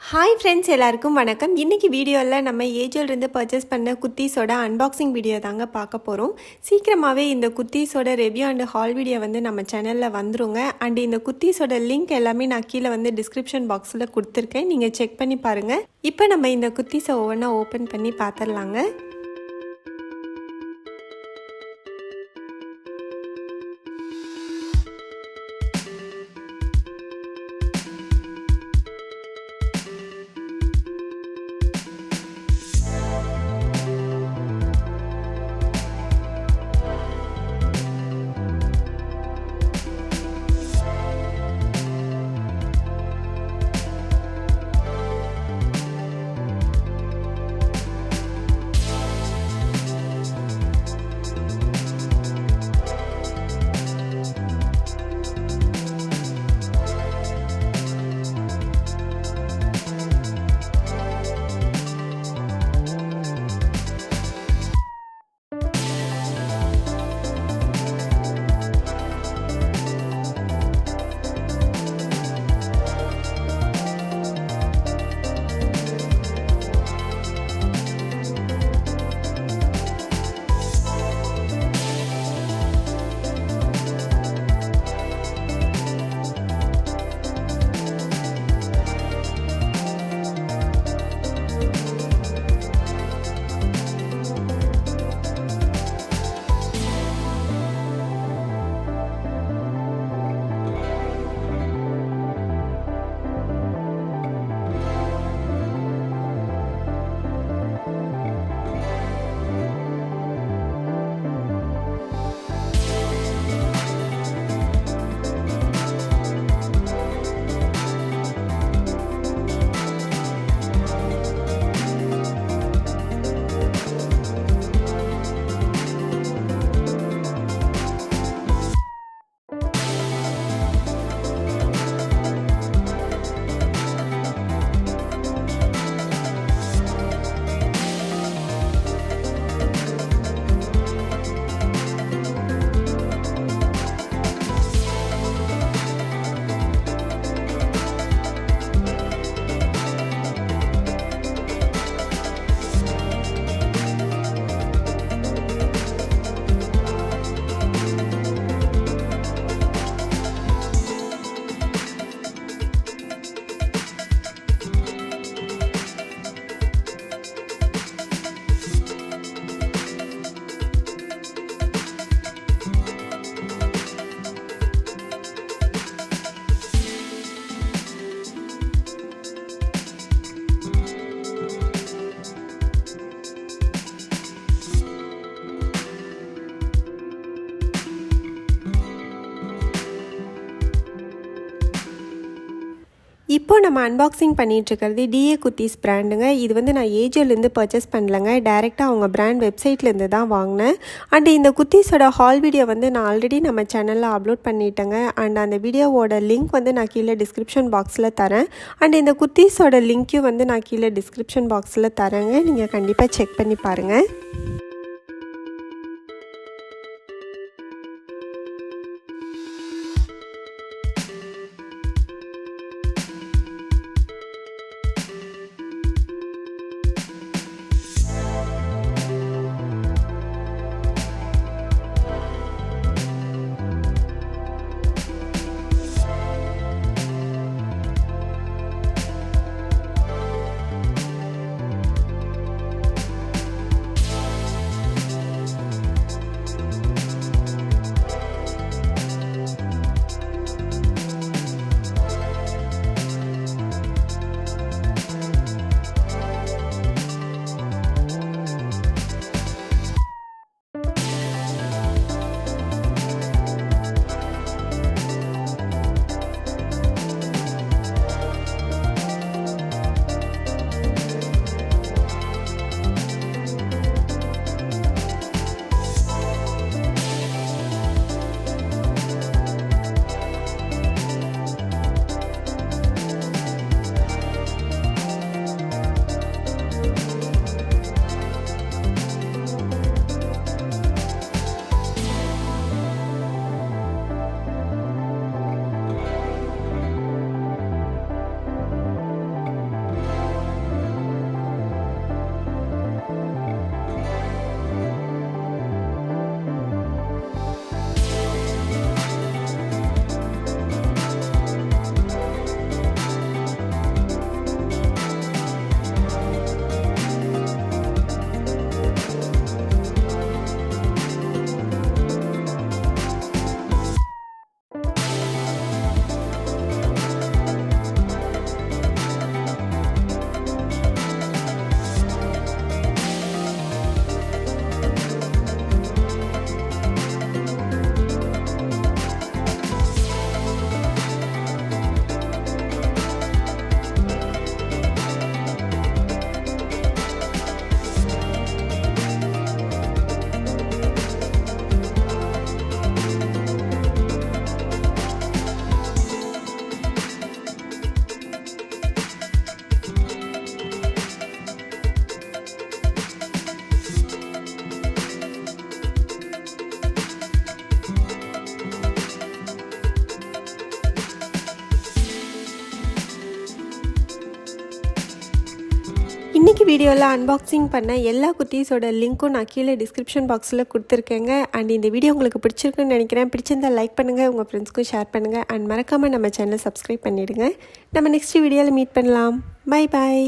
Hi friends, எல்லாருக்கும் வணக்கம். இன்றைக்கி வீடியோவில் நம்ம ஏஜியோலேருந்து பர்ச்சேஸ் பண்ண குர்த்தீஸோட அன்பாக்சிங் வீடியோ தாங்க பார்க்க போகிறோம். சீக்கிரமாகவே இந்த குர்த்தீஸோட ரிவ்யூ அண்ட் ஹால் வீடியோ நம்ம சேனலில் வந்துருங்க. அண்ட் இந்த குர்த்தீஸோட லிங்க் எல்லாமே நான் கீழே டிஸ்கிரிப்ஷன் பாக்ஸில் கொடுத்துருக்கேன், நீங்கள் செக் பண்ணி பாருங்கள். இப்போ நம்ம இந்த குர்த்தீஸை ஒவ்வொன்றா ஓப்பன் பண்ணி பார்த்துடலாங்க. இப்போ நம்ம அன்பாக்சிங் பண்ணிகிட்ருக்கிறது D.A.Kurtis பிராண்டுங்க. இது நான் ஏஜியோலேருந்து பர்ச்சேஸ் பண்ணலங்க, டைரெக்டாக அவங்க பிராண்ட் வெப்சைட்லேருந்து தான் வாங்கினேன். அண்ட் இந்த குர்த்தீஸோட ஹால் வீடியோ நான் ஆல்ரெடி நம்ம சேனலில் அப்லோட் பண்ணிட்டேங்க. அண்ட் அந்த வீடியோவோட லிங்க் நான் கீழே டிஸ்கிரிப்ஷன் பாக்ஸில் தரேன். அண்ட் இந்த குர்த்தீஸோட லிங்க்கையும் நான் கீழே டிஸ்கிரிப்ஷன் பாக்ஸில் தரேங்க, நீங்கள் கண்டிப்பாக செக் பண்ணி பாருங்கள். இன்றைக்கி வீடியோவில் அன்பாக்சிங் பண்ண எல்லா குர்த்தீஸோட லிங்க்கும் நான் கீழே டிஸ்கிரிப்ஷன் பாக்ஸில் கொடுத்துருக்கேங்க. அண்ட் இந்த வீடியோ உங்களுக்கு பிடிச்சிருக்குன்னு நினைக்கிறேன். பிடிச்சிருந்தால் லைக் பண்ணுங்கள், உங்கள் ஃப்ரெண்ட்ஸ்க்கும் ஷேர் பண்ணுங்கள். அண்ட் மறக்காமல் நம்ம சேனலை சப்ஸ்கிரைப் பண்ணிவிடுங்க. நம்ம நெக்ஸ்ட் வீடியோவில் மீட் பண்ணலாம். Bye bye.